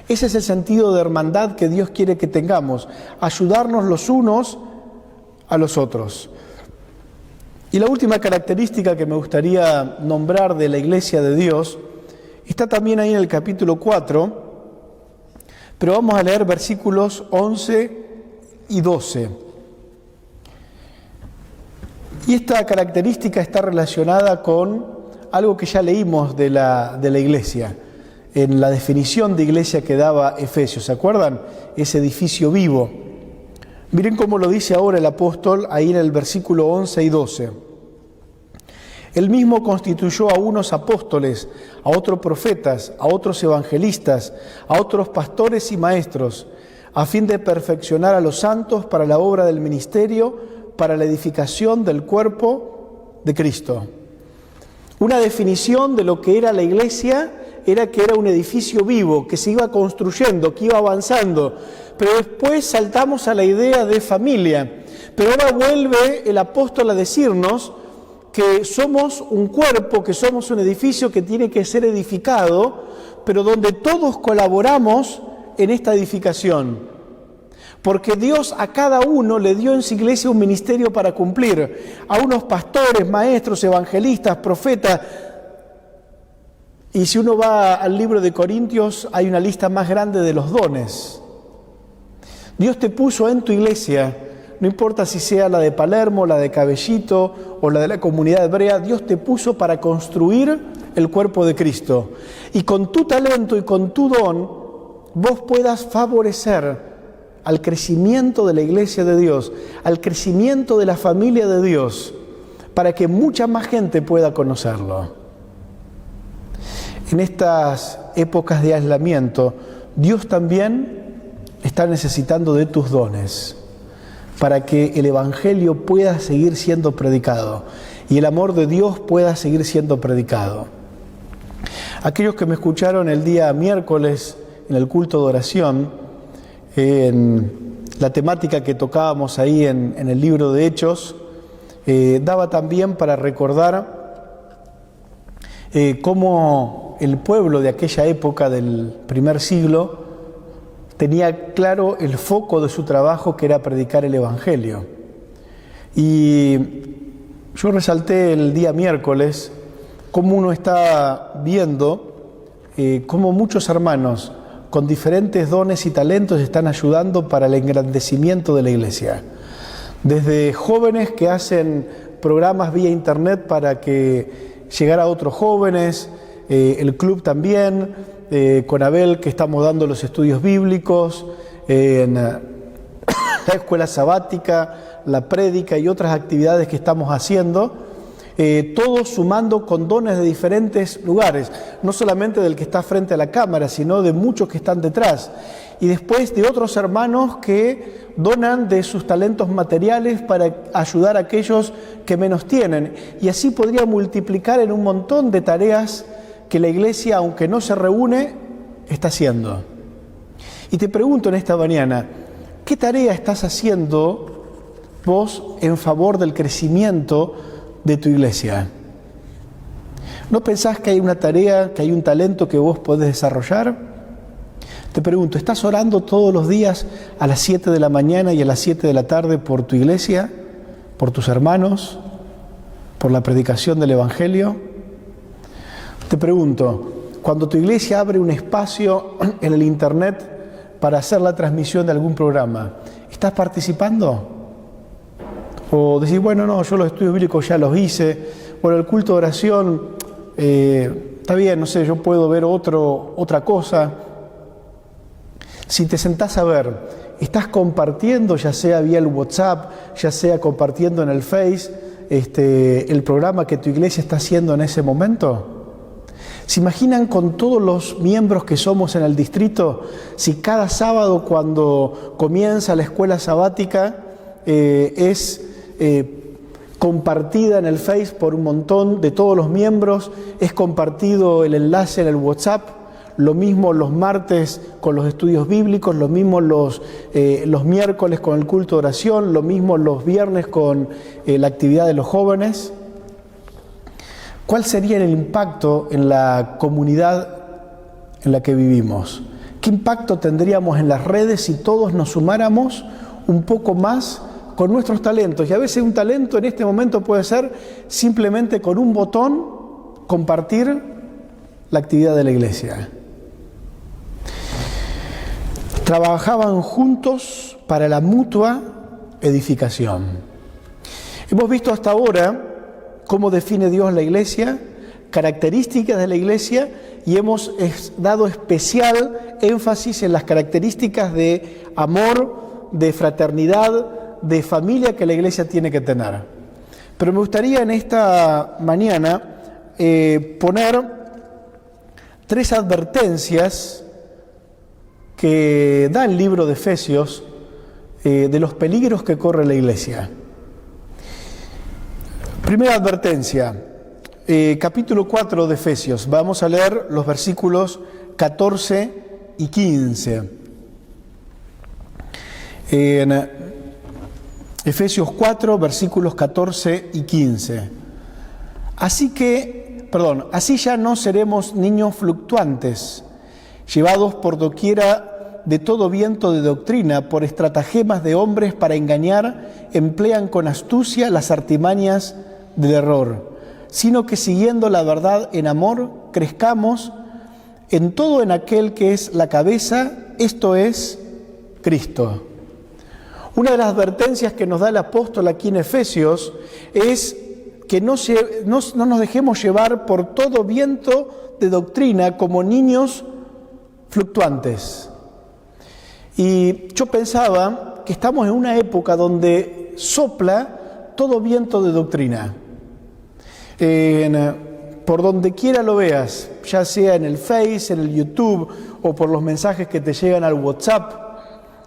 Ese es el sentido de hermandad que Dios quiere que tengamos, ayudarnos los unos a los otros. Y la última característica que me gustaría nombrar de la Iglesia de Dios está también ahí en el capítulo 4, pero vamos a leer versículos 11 y 12. Y esta característica está relacionada con algo que ya leímos de la Iglesia, en la definición de iglesia que daba Efesios. ¿Se acuerdan? Ese edificio vivo. Miren cómo lo dice ahora el apóstol ahí en el versículo 11 y 12. Él mismo constituyó a unos apóstoles, a otros profetas, a otros evangelistas, a otros pastores y maestros, a fin de perfeccionar a los santos para la obra del ministerio, para la edificación del cuerpo de Cristo. Una definición de lo que era la iglesia era que era un edificio vivo, que se iba construyendo, que iba avanzando. Pero después saltamos a la idea de familia. Pero ahora vuelve el apóstol a decirnos que somos un cuerpo, que somos un edificio que tiene que ser edificado, pero donde todos colaboramos en esta edificación. Porque Dios a cada uno le dio en su iglesia un ministerio para cumplir. A unos pastores, maestros, evangelistas, profetas. Y si uno va al libro de Corintios, hay una lista más grande de los dones. Dios te puso en tu iglesia, no importa si sea la de Palermo, la de Cabellito o la de la comunidad hebrea, Dios te puso para construir el cuerpo de Cristo. Y con tu talento y con tu don, vos puedas favorecer al crecimiento de la iglesia de Dios, al crecimiento de la familia de Dios, para que mucha más gente pueda conocerlo. En estas épocas de aislamiento, Dios también está necesitando de tus dones para que el Evangelio pueda seguir siendo predicado y el amor de Dios pueda seguir siendo predicado. Aquellos que me escucharon el día miércoles en el culto de oración, en la temática que tocábamos ahí en el libro de Hechos, daba también para recordar cómo el pueblo de aquella época del primer siglo tenía claro el foco de su trabajo, que era predicar el Evangelio. Y yo resalté el día miércoles cómo uno está viendo cómo muchos hermanos con diferentes dones y talentos están ayudando para el engrandecimiento de la iglesia. Desde jóvenes que hacen programas vía internet para que llegara a otros jóvenes, el club también, con Abel que estamos dando los estudios bíblicos, en la escuela sabática, la prédica y otras actividades que estamos haciendo, todos sumando con dones de diferentes lugares, no solamente del que está frente a la cámara, sino de muchos que están detrás. Y después de otros hermanos que donan de sus talentos materiales para ayudar a aquellos que menos tienen. Y así podría multiplicar en un montón de tareas que la iglesia, aunque no se reúne, está haciendo. Y te pregunto en esta mañana, ¿qué tarea estás haciendo vos en favor del crecimiento de tu iglesia? ¿No pensás que hay una tarea, que hay un talento que vos podés desarrollar? Te pregunto, ¿estás orando todos los días a las 7 de la mañana y a las 7 de la tarde por tu iglesia, por tus hermanos, por la predicación del Evangelio? Te pregunto, cuando tu iglesia abre un espacio en el internet para hacer la transmisión de algún programa, ¿estás participando? O decís, bueno, no, yo los estudios bíblicos ya los hice, bueno, el culto de oración, está bien, no sé, yo puedo ver otra cosa. Si te sentás a ver, ¿estás compartiendo, ya sea vía el WhatsApp, ya sea compartiendo en el Face, el programa que tu iglesia está haciendo en ese momento? ¿Se imaginan con todos los miembros que somos en el distrito, si cada sábado cuando comienza la escuela sabática es compartida en el Face por un montón de todos los miembros, es compartido el enlace en el WhatsApp, lo mismo los martes con los estudios bíblicos, lo mismo los miércoles con el culto de oración, lo mismo los viernes con la actividad de los jóvenes. ¿Cuál sería el impacto en la comunidad en la que vivimos? ¿Qué impacto tendríamos en las redes si todos nos sumáramos un poco más con nuestros talentos? Y a veces un talento en este momento puede ser simplemente con un botón compartir la actividad de la iglesia. Trabajaban juntos para la mutua edificación. Hemos visto hasta ahora cómo define Dios la iglesia, características de la iglesia, y hemos dado especial énfasis en las características de amor, de fraternidad, de familia que la iglesia tiene que tener. Pero me gustaría en esta mañana poner 3 advertencias que da el libro de Efesios de los peligros que corre la iglesia. Primera advertencia, capítulo 4 de Efesios. Vamos a leer los versículos 14 y 15. En Efesios 4, versículos 14 y 15. Así ya no seremos niños fluctuantes, llevados por doquiera de todo viento de doctrina, por estratagemas de hombres para engañar, emplean con astucia las artimañas del error, sino que siguiendo la verdad en amor, crezcamos en todo en aquel que es la cabeza, esto es Cristo. Una de las advertencias que nos da el apóstol aquí en Efesios es que no nos dejemos llevar por todo viento de doctrina como niños fluctuantes. Y yo pensaba que estamos en una época donde sopla todo viento de doctrina. Por donde quiera lo veas, ya sea en el Face, en el YouTube o por los mensajes que te llegan al WhatsApp,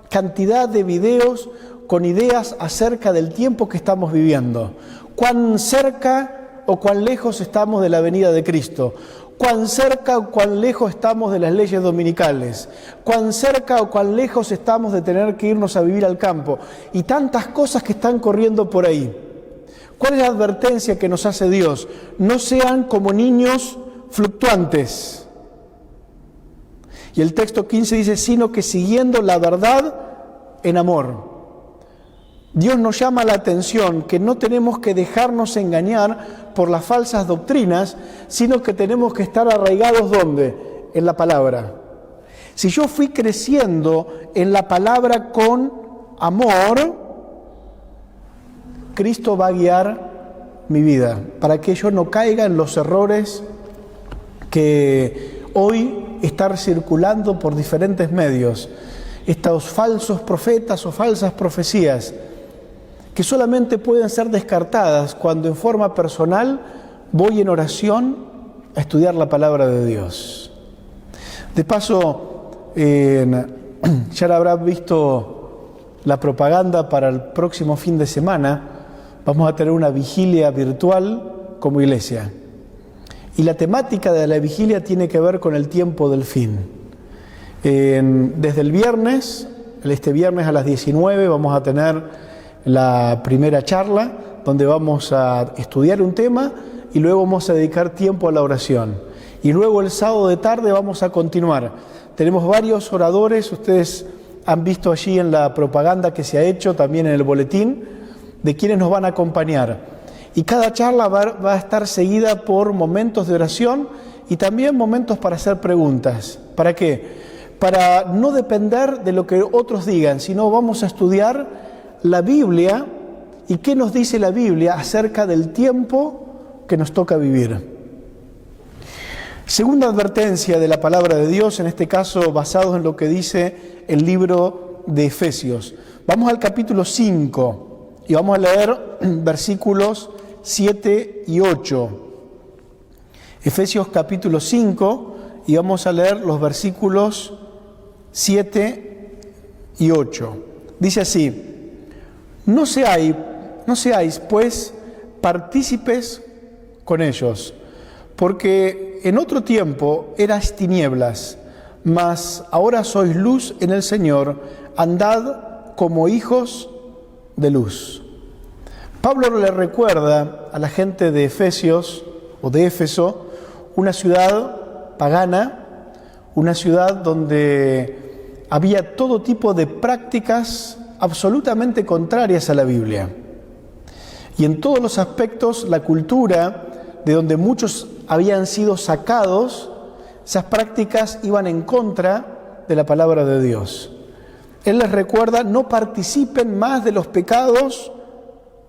cantidad de videos con ideas acerca del tiempo que estamos viviendo. Cuán cerca o cuán lejos estamos de la venida de Cristo. Cuán cerca o cuán lejos estamos de las leyes dominicales. Cuán cerca o cuán lejos estamos de tener que irnos a vivir al campo. Y tantas cosas que están corriendo por ahí. ¿Cuál es la advertencia que nos hace Dios? No sean como niños fluctuantes. Y el texto 15 dice, sino que siguiendo la verdad en amor. Dios nos llama la atención que no tenemos que dejarnos engañar por las falsas doctrinas, sino que tenemos que estar arraigados ¿dónde? En la palabra. Si yo fui creciendo en la palabra con amor, Cristo va a guiar mi vida para que yo no caiga en los errores que hoy están circulando por diferentes medios. Estos falsos profetas o falsas profecías que solamente pueden ser descartadas cuando en forma personal voy en oración a estudiar la palabra de Dios. De paso, ya la habrás visto la propaganda para el próximo fin de semana. Vamos a tener una vigilia virtual como iglesia. Y la temática de la vigilia tiene que ver con el tiempo del fin. Desde el viernes, este viernes a las 19 vamos a tener la primera charla donde vamos a estudiar un tema y luego vamos a dedicar tiempo a la oración. Y luego el sábado de tarde vamos a continuar. Tenemos varios oradores, ustedes han visto allí en la propaganda que se ha hecho, también en el boletín, de quienes nos van a acompañar. Y cada charla va a estar seguida por momentos de oración y también momentos para hacer preguntas. ¿Para qué? Para no depender de lo que otros digan, sino vamos a estudiar la Biblia y qué nos dice la Biblia acerca del tiempo que nos toca vivir. Segunda advertencia de la palabra de Dios, en este caso basados en lo que dice el libro de Efesios. Vamos al capítulo 5 y vamos a leer versículos 7 y 8. Efesios capítulo 5 y vamos a leer los versículos 7 y 8. Dice así: No seáis, pues, partícipes con ellos, porque en otro tiempo erais tinieblas, Mas ahora sois luz en el Señor, andad como hijos de luz. Pablo le recuerda a la gente de Efesios o de Éfeso, una ciudad pagana, una ciudad donde había todo tipo de prácticas absolutamente contrarias a la Biblia. Y en todos los aspectos, la cultura de donde muchos habían sido sacados, esas prácticas iban en contra de la palabra de Dios. Él les recuerda, no participen más de los pecados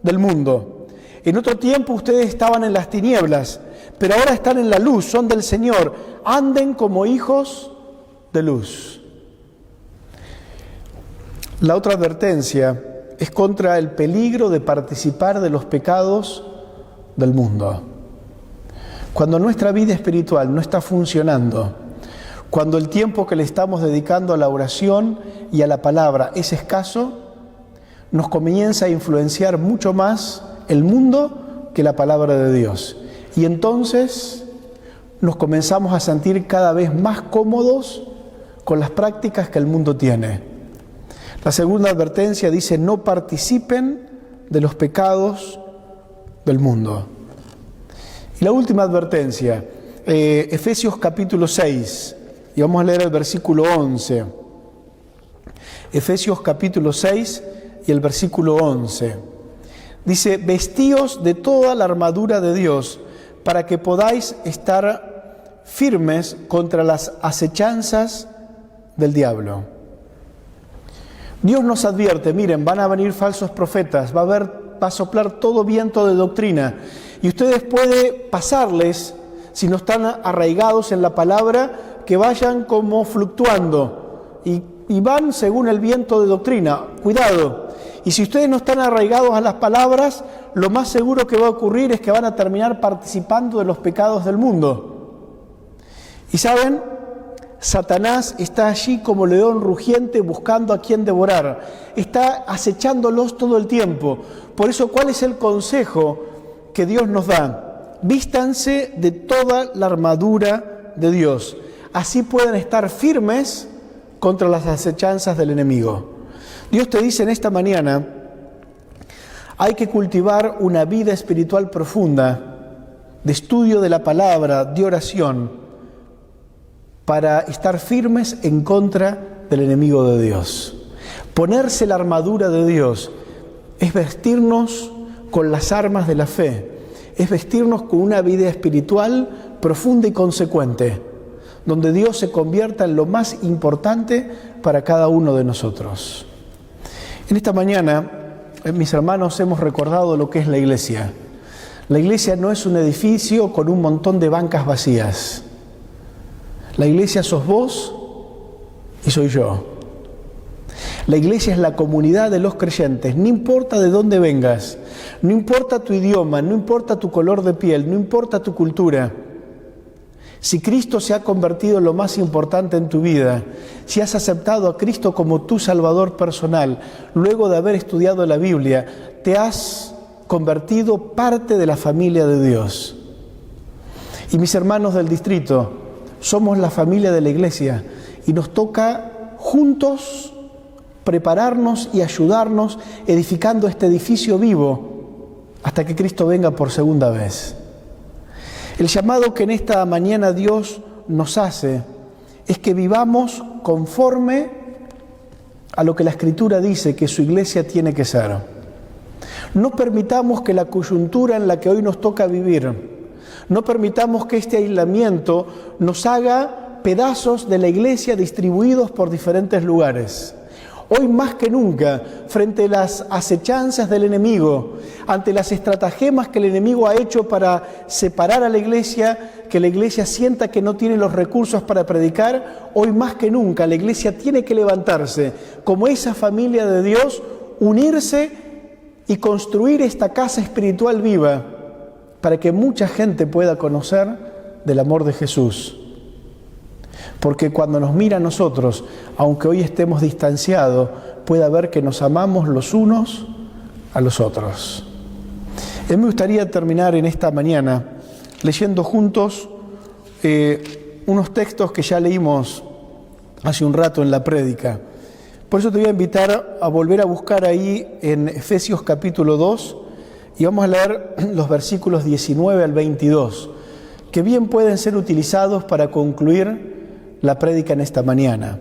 del mundo. En otro tiempo ustedes estaban en las tinieblas, pero ahora están en la luz, son del Señor. Anden como hijos de luz. La otra advertencia es contra el peligro de participar de los pecados del mundo. Cuando nuestra vida espiritual no está funcionando, cuando el tiempo que le estamos dedicando a la oración y a la palabra es escaso, nos comienza a influenciar mucho más el mundo que la palabra de Dios. Y entonces nos comenzamos a sentir cada vez más cómodos con las prácticas que el mundo tiene. La segunda advertencia dice, no participen de los pecados del mundo. Y la última advertencia, Efesios capítulo 6, y vamos a leer el versículo 11. Efesios capítulo 6 y el versículo 11. Dice, vestíos de toda la armadura de Dios para que podáis estar firmes contra las acechanzas del diablo. Dios nos advierte, miren, van a venir falsos profetas, va a soplar todo viento de doctrina y ustedes pueden pasarles, si no están arraigados en la palabra, que vayan como fluctuando y van según el viento de doctrina. Cuidado. Y si ustedes no están arraigados a las palabras, lo más seguro que va a ocurrir es que van a terminar participando de los pecados del mundo. Y saben, Satanás está allí como león rugiente buscando a quien devorar. Está acechándolos todo el tiempo. Por eso, ¿cuál es el consejo que Dios nos da? Vístanse de toda la armadura de Dios. Así pueden estar firmes contra las acechanzas del enemigo. Dios te dice en esta mañana, hay que cultivar una vida espiritual profunda, de estudio de la palabra, de oración, para estar firmes en contra del enemigo de Dios. Ponerse la armadura de Dios es vestirnos con las armas de la fe, es vestirnos con una vida espiritual profunda y consecuente, donde Dios se convierta en lo más importante para cada uno de nosotros. En esta mañana, mis hermanos, hemos recordado lo que es la iglesia. La iglesia no es un edificio con un montón de bancas vacías. La iglesia sos vos y soy yo. La iglesia es la comunidad de los creyentes, no importa de dónde vengas, no importa tu idioma, no importa tu color de piel, no importa tu cultura. Si Cristo se ha convertido en lo más importante en tu vida, si has aceptado a Cristo como tu Salvador personal, luego de haber estudiado la Biblia, te has convertido parte de la familia de Dios. Y mis hermanos del distrito, somos la familia de la iglesia y nos toca juntos prepararnos y ayudarnos edificando este edificio vivo hasta que Cristo venga por segunda vez. El llamado que en esta mañana Dios nos hace es que vivamos conforme a lo que la Escritura dice que su iglesia tiene que ser. No permitamos que la coyuntura en la que hoy nos toca vivir, no permitamos que este aislamiento nos haga pedazos de la iglesia distribuidos por diferentes lugares. Hoy más que nunca, frente a las acechanzas del enemigo, ante las estratagemas que el enemigo ha hecho para separar a la iglesia, que la iglesia sienta que no tiene los recursos para predicar, hoy más que nunca la iglesia tiene que levantarse como esa familia de Dios, unirse y construir esta casa espiritual viva para que mucha gente pueda conocer del amor de Jesús. Porque cuando nos mira a nosotros, aunque hoy estemos distanciados, pueda ver que nos amamos los unos a los otros. A mí me gustaría terminar en esta mañana leyendo juntos unos textos que ya leímos hace un rato en la prédica. Por eso te voy a invitar a volver a buscar ahí en Efesios capítulo 2 y vamos a leer los versículos 19 al 22, que bien pueden ser utilizados para concluir la prédica en esta mañana,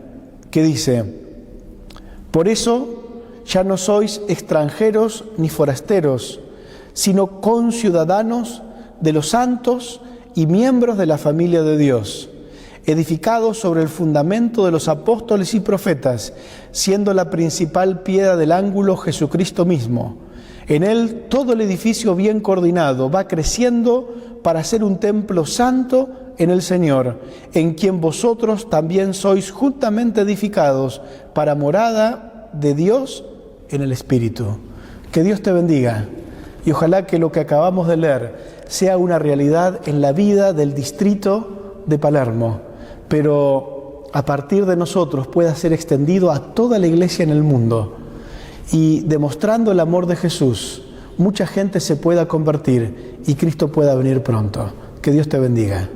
que dice: por eso ya no sois extranjeros ni forasteros, sino conciudadanos de los santos y miembros de la familia de Dios, edificados sobre el fundamento de los apóstoles y profetas, siendo la principal piedra del ángulo Jesucristo mismo. En él todo el edificio bien coordinado va creciendo para ser un templo santo en el Señor, en quien vosotros también sois juntamente edificados para morada de Dios en el Espíritu. Que Dios te bendiga y ojalá que lo que acabamos de leer sea una realidad en la vida del distrito de Palermo, pero a partir de nosotros pueda ser extendido a toda la iglesia en el mundo y demostrando el amor de Jesús, mucha gente se pueda convertir y Cristo pueda venir pronto. Que Dios te bendiga.